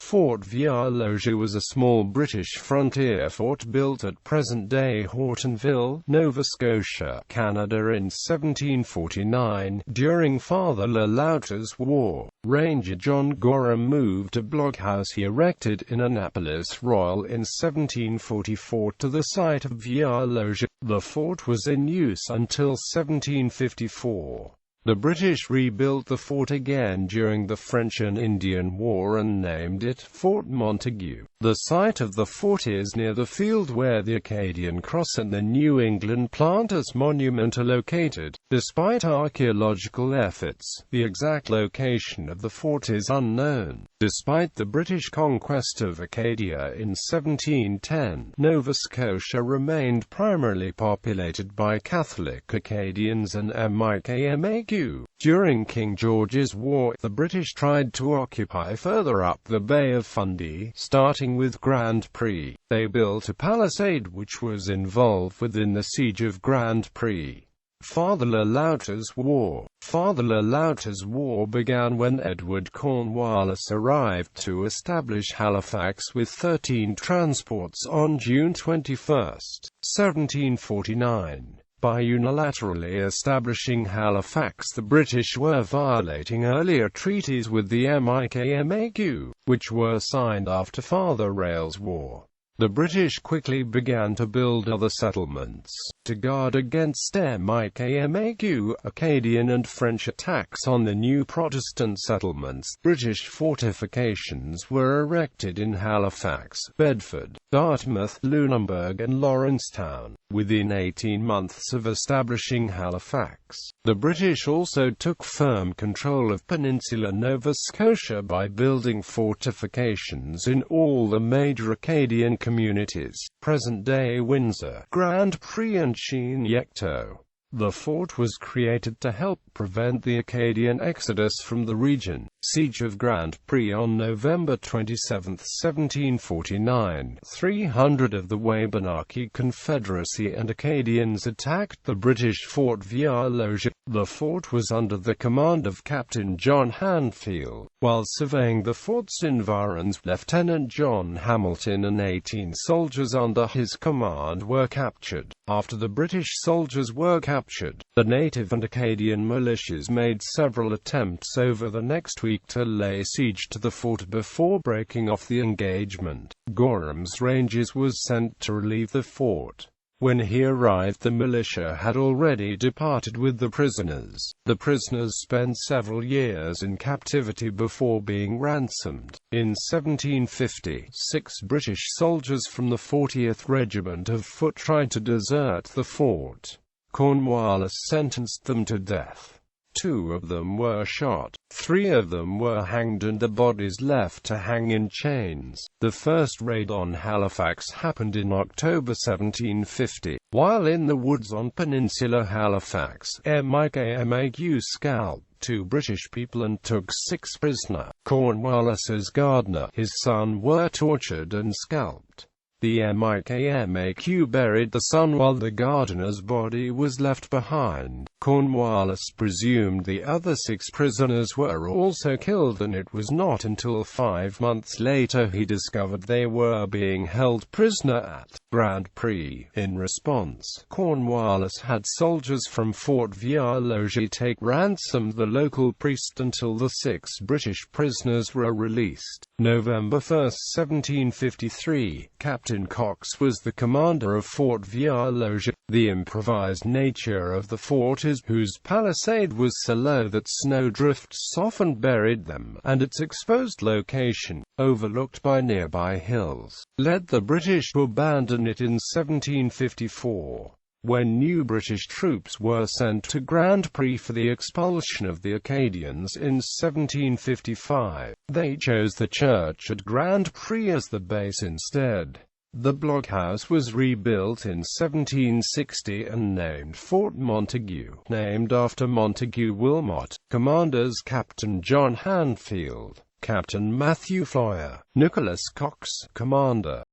Fort Vieux Logis was a small British frontier fort built at present-day Hortonville, Nova Scotia, Canada in 1749. During Father Loutre's War, Ranger John Gorham moved a blockhouse he erected in Annapolis Royal in 1744 to the site of Vieux Logis. The fort was in use until 1754. The British rebuilt the fort again during the French and Indian War and named it Fort Montague. The site of the fort is near the field where the Acadian Cross and the New England Planters Monument are located. Despite archaeological efforts, the exact location of the fort is unknown. Despite the British conquest of Acadia in 1710, Nova Scotia remained primarily populated by Catholic Acadians and Mi'kmaq. During King George's War, the British tried to occupy further up the Bay of Fundy, starting with Grand Pré. They built a palisade which was involved within the siege of Grand Pré. Father Loutre's War. Father Loutre's War began when Edward Cornwallis arrived to establish Halifax with 13 transports on June 21, 1749. By unilaterally establishing Halifax, the British were violating earlier treaties with the Mi'kmaq, which were signed after Father Rail's War. The British quickly began to build other settlements to guard against Mi'kmaq, Acadian and French attacks on the new Protestant settlements. British fortifications were erected in Halifax, Bedford, Dartmouth, Lunenburg and Lawrencetown. Within 18 months of establishing Halifax, the British also took firm control of Peninsula Nova Scotia by building fortifications in all the major Acadian communities, present-day Windsor, Grand Pré and Chignecto. The fort was created to help prevent the Acadian exodus from the region. Siege of Grand Pré on November 27, 1749. 300 of the Wabanaki Confederacy and Acadians attacked the British Fort Vieux Logis. The fort was under the command of Captain John Handfield. While surveying the fort's environs, Lieutenant John Hamilton and 18 soldiers under his command were captured. After the British soldiers were captured, the native and Acadian militias made several attempts over the next week to lay siege to the fort before breaking off the engagement. Gorham's Rangers was sent to relieve the fort. When he arrived, the militia had already departed with the prisoners. The prisoners spent several years in captivity before being ransomed. In 1750, 6 British soldiers from the 40th Regiment of Foot tried to desert the fort. Cornwallis sentenced them to death. 2 of them were shot, 3 of them were hanged and the bodies left to hang in chains. The first raid on Halifax happened in October 1750. While in the woods on Peninsula Halifax, Mi'kmaq scalped 2 British people and took 6 prisoners. Cornwallis's gardener, his son, were tortured and scalped. The Mi'kmaq buried the son while the gardener's body was left behind. Cornwallis presumed the other 6 prisoners were also killed, and it was not until 5 months later he discovered they were being held prisoner at Grand Pré. In response, Cornwallis had soldiers from Fort Vieux Logis take ransom the local priest until the 6 British prisoners were released. November 1, 1753, Captain Cox was the commander of Fort Vieux Logis. The improvised nature of the fort, whose palisade was so low that snowdrifts often buried them, and its exposed location, overlooked by nearby hills, led the British to abandon it in 1754. When new British troops were sent to Grand Pré for the expulsion of the Acadians in 1755, they chose the church at Grand Pré as the base instead. The blockhouse was rebuilt in 1760 and named Fort Montague, named after Montague Wilmot. Commanders: Captain John Handfield, Captain Matthew Floyer, Nicholas Cox, Commander.